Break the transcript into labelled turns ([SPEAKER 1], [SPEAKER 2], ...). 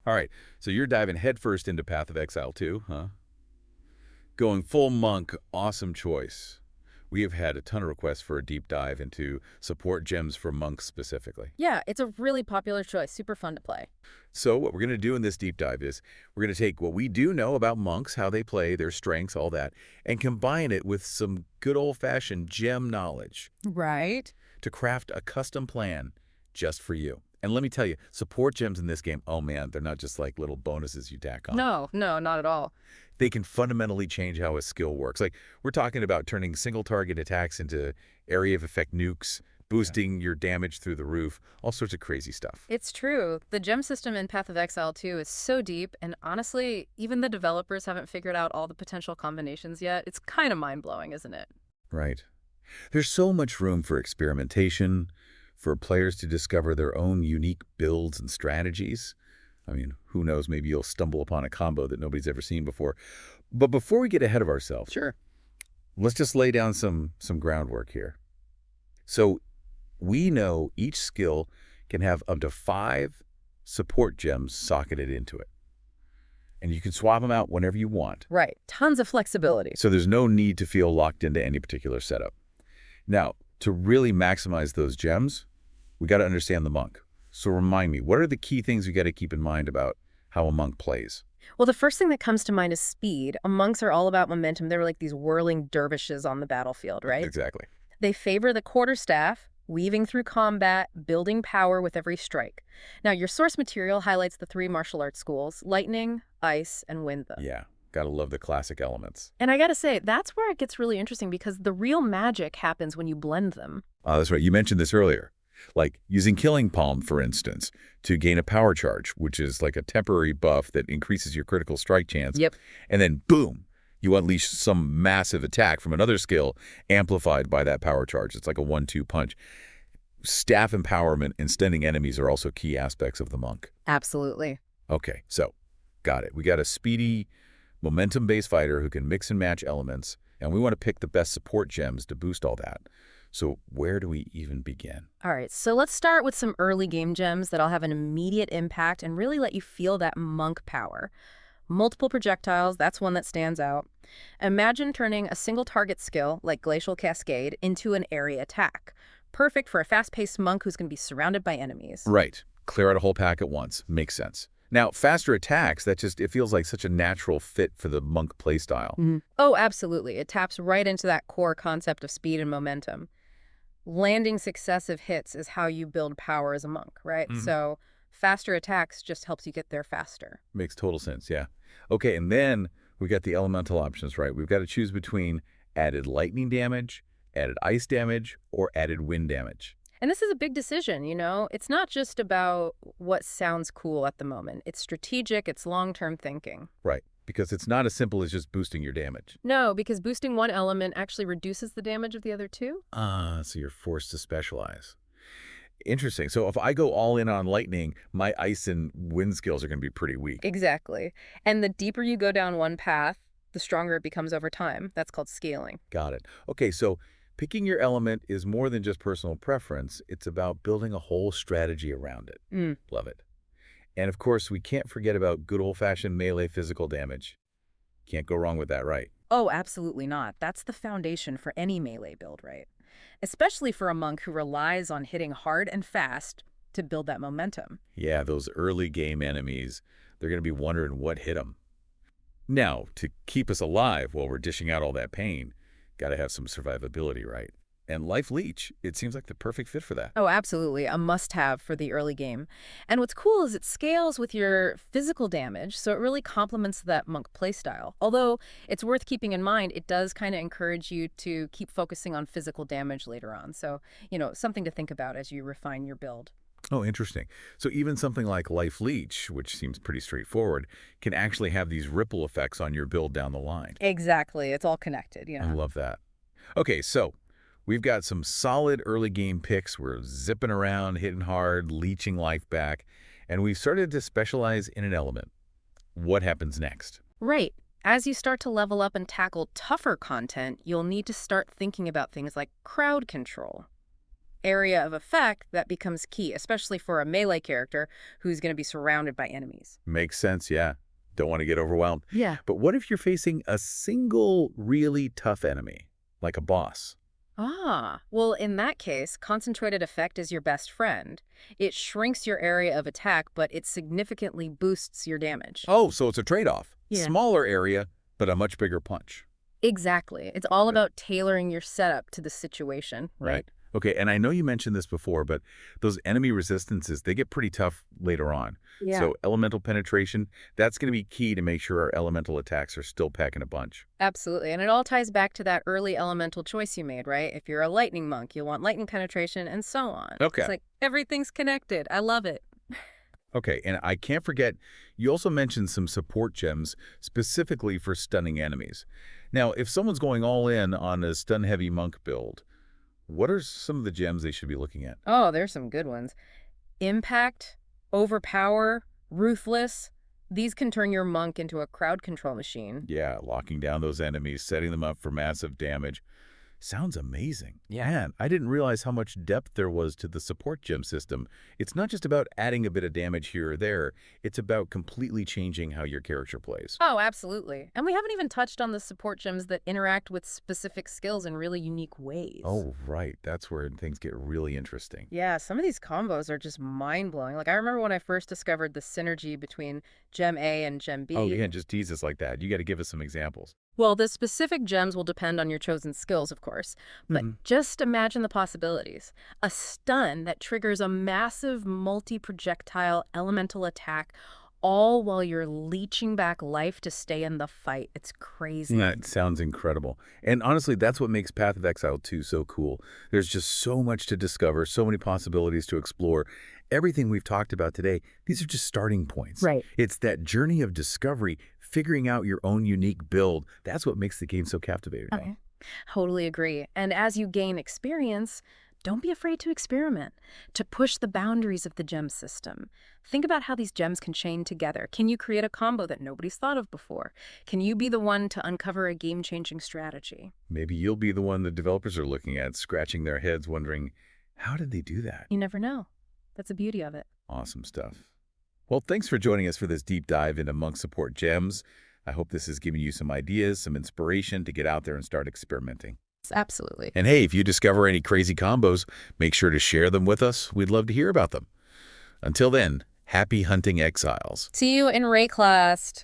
[SPEAKER 1] All right, so you're diving headfirst into Path of Exile too, huh? Going full monk, awesome choice. We have had a ton of requests for a deep dive into support gems for monks specifically.
[SPEAKER 2] Yeah, it's a really popular choice. Super fun to play.
[SPEAKER 1] So what we're going to do in this deep dive is we're going to take what we do know about monks, how they play, their strengths, all that, and combine it with some good old-fashioned gem knowledge
[SPEAKER 2] Right.
[SPEAKER 1] to craft a custom plan just for you. And let me tell you, support gems in this game, oh man, they're not just like little bonuses you tack on.
[SPEAKER 2] No, no, not at all.
[SPEAKER 1] They can fundamentally change how a skill works. Like, we're talking about turning single target attacks into area of effect nukes, boosting your damage through the roof, all sorts of crazy stuff.
[SPEAKER 2] It's true. The gem system in Path of Exile 2 is so deep, and honestly, even the developers haven't figured out all the potential combinations yet. It's kind of mind-blowing, isn't it?
[SPEAKER 1] Right. There's so much room for experimentation, for players to discover their own unique builds and strategies. I mean, who knows, maybe you'll stumble upon a combo that nobody's ever seen before. But before we get ahead of ourselves,
[SPEAKER 2] Sure.
[SPEAKER 1] let's just lay down some groundwork here. So we know each skill can have up to 5 support gems socketed into it. And you can swap them out whenever you want.
[SPEAKER 2] Right. Tons of flexibility.
[SPEAKER 1] So there's no need to feel locked into any particular setup. Now, to really maximize those gems, we got to understand the monk. So remind me, what are the key things we got to keep in mind about how a monk plays?
[SPEAKER 2] Well, the first thing that comes to mind is speed. Monks are all about momentum. They're like these whirling dervishes on the battlefield, right?
[SPEAKER 1] Exactly.
[SPEAKER 2] They favor the quarterstaff, weaving through combat, building power with every strike. Now, your source material highlights the 3 martial arts schools, lightning, ice, and wind, though.
[SPEAKER 1] Yeah, got to love the classic elements.
[SPEAKER 2] And I gotta say, that's where it gets really interesting because the real magic happens when you blend them.
[SPEAKER 1] That's right. You mentioned this earlier. Like using Killing Palm, for instance, to gain a power charge, which is like a temporary buff that increases your critical strike chance.
[SPEAKER 2] Yep.
[SPEAKER 1] And then, boom, you unleash some massive attack from another skill amplified by that power charge. It's like a 1-2 punch. Staff empowerment and stunning enemies are also key aspects of the monk.
[SPEAKER 2] Absolutely.
[SPEAKER 1] Okay, so got it. We got a speedy, momentum-based fighter who can mix and match elements, and we want to pick the best support gems to boost all that. So where do we even begin?
[SPEAKER 2] All right, so let's start with some early game gems that'll have an immediate impact and really let you feel that monk power. Multiple projectiles, that's one that stands out. Imagine turning a single target skill, like Glacial Cascade, into an area attack. Perfect for a fast-paced monk who's going to be surrounded by enemies.
[SPEAKER 1] Right. Clear out a whole pack at once. Makes sense. Now, faster attacks, it feels like such a natural fit for the monk playstyle.
[SPEAKER 2] Oh, absolutely. It taps right into that core concept of speed and momentum. Landing successive hits is how you build power as a monk, right? So faster attacks just helps you get there faster.
[SPEAKER 1] Makes total sense, yeah. Okay, and then we got the elemental options, right? We've got to choose between added lightning damage, added ice damage, or added wind damage.
[SPEAKER 2] And this is a big decision, you know? It's not just about what sounds cool at the moment. It's strategic, it's long-term thinking.
[SPEAKER 1] Right, because it's not as simple as just boosting your damage.
[SPEAKER 2] No, because boosting one element actually reduces the damage of the other 2.
[SPEAKER 1] So you're forced to specialize. Interesting. So if I go all in on lightning, my ice and wind skills are going to be pretty weak.
[SPEAKER 2] Exactly. And the deeper you go down one path, the stronger it becomes over time. That's called scaling.
[SPEAKER 1] Got it. Okay, so picking your element is more than just personal preference. It's about building a whole strategy around it. Love it. And of course, we can't forget about good old-fashioned melee physical damage. Can't go wrong with that, right?
[SPEAKER 2] Oh, absolutely not. That's the foundation for any melee build, right? Especially for a monk who relies on hitting hard and fast to build that momentum.
[SPEAKER 1] Yeah, those early game enemies, they're going to be wondering what hit them. Now, to keep us alive while we're dishing out all that pain, got to have some survivability, right? And Life Leech, it seems like the perfect fit for that.
[SPEAKER 2] Oh, absolutely. A must-have for the early game. And what's cool is it scales with your physical damage, so it really complements that monk playstyle. Although it's worth keeping in mind, it does kind of encourage you to keep focusing on physical damage later on. So, you know, something to think about as you refine your build.
[SPEAKER 1] Oh, interesting. So even something like Life Leech, which seems pretty straightforward, can actually have these ripple effects on your build down the line.
[SPEAKER 2] Exactly. It's all connected, you
[SPEAKER 1] I
[SPEAKER 2] know.
[SPEAKER 1] love that. Okay, so we've got some solid early game picks. We're zipping around, hitting hard, leeching life back, and we've started to specialize in an element. What happens next?
[SPEAKER 2] Right. As you start to level up and tackle tougher content, you'll need to start thinking about things like crowd control. area of effect that becomes key, especially for a melee character who's going to be surrounded by enemies.
[SPEAKER 1] Makes sense, yeah. Don't want to get overwhelmed.
[SPEAKER 2] Yeah.
[SPEAKER 1] But what if you're facing a single really tough enemy, like a boss?
[SPEAKER 2] Ah, well, in that case, concentrated effect is your best friend. It shrinks your area of attack, but it significantly boosts your damage.
[SPEAKER 1] Oh, so it's a trade-off.
[SPEAKER 2] Yeah.
[SPEAKER 1] Smaller area, but a much bigger punch.
[SPEAKER 2] Exactly. It's all about tailoring your setup to the situation, right?
[SPEAKER 1] Okay, and I know you mentioned this before, but those enemy resistances, they get pretty tough later on.
[SPEAKER 2] Yeah.
[SPEAKER 1] So elemental penetration, that's going to be key to make sure our elemental attacks are still packing a punch.
[SPEAKER 2] Absolutely. And it all ties back to that early elemental choice you made, right? If you're a lightning monk, you'll want lightning penetration and so on.
[SPEAKER 1] Okay.
[SPEAKER 2] It's like everything's connected. I love it.
[SPEAKER 1] Okay, and I can't forget, you also mentioned some support gems specifically for stunning enemies. Now, if someone's going all in on a stun-heavy monk build, what are some of the gems they should be looking at?
[SPEAKER 2] Oh, there's some good ones. Impact, overpower, ruthless. These can turn your monk into a crowd control machine.
[SPEAKER 1] Yeah, locking down those enemies, setting them up for massive damage. Sounds amazing. Man, I didn't realize how much depth there was to the support gem system. It's not just about adding a bit of damage here or there. It's about completely changing how your character plays.
[SPEAKER 2] Oh, absolutely. And we haven't even touched on the support gems that interact with specific skills in really unique ways.
[SPEAKER 1] Oh, right. That's where things get really interesting.
[SPEAKER 2] Yeah, some of these combos are just mind-blowing. Like, I remember when I first discovered the synergy between Gem A and Gem B.
[SPEAKER 1] Oh, you can't just tease us like that. You got to give us some examples.
[SPEAKER 2] Well, the specific gems will depend on your chosen skills, of course. But just imagine the possibilities. A stun that triggers a massive multi-projectile elemental attack, all while you're leeching back life to stay in the fight. It's crazy.
[SPEAKER 1] That sounds incredible. And honestly, that's what makes Path of Exile 2 so cool. There's just so much to discover, so many possibilities to explore. Everything we've talked about today, these are just starting points.
[SPEAKER 2] Right.
[SPEAKER 1] It's that journey of discovery, figuring out your own unique build. That's what makes the game so captivating.
[SPEAKER 2] Okay. Totally agree. And as you gain experience, don't be afraid to experiment, to push the boundaries of the gem system. Think about how these gems can chain together. Can you create a combo that nobody's thought of before? Can you be the one to uncover a game-changing strategy?
[SPEAKER 1] Maybe you'll be the one the developers are looking at, scratching their heads, wondering, how did they do that?
[SPEAKER 2] You never know. That's the beauty of it.
[SPEAKER 1] Awesome stuff. Well, thanks for joining us for this deep dive into monk support gems. I hope this has given you some ideas, some inspiration to get out there and start experimenting.
[SPEAKER 2] Absolutely.
[SPEAKER 1] And hey, if you discover any crazy combos, make sure to share them with us. We'd love to hear about them. Until then, happy hunting, Exiles.
[SPEAKER 2] See you in Rayclast.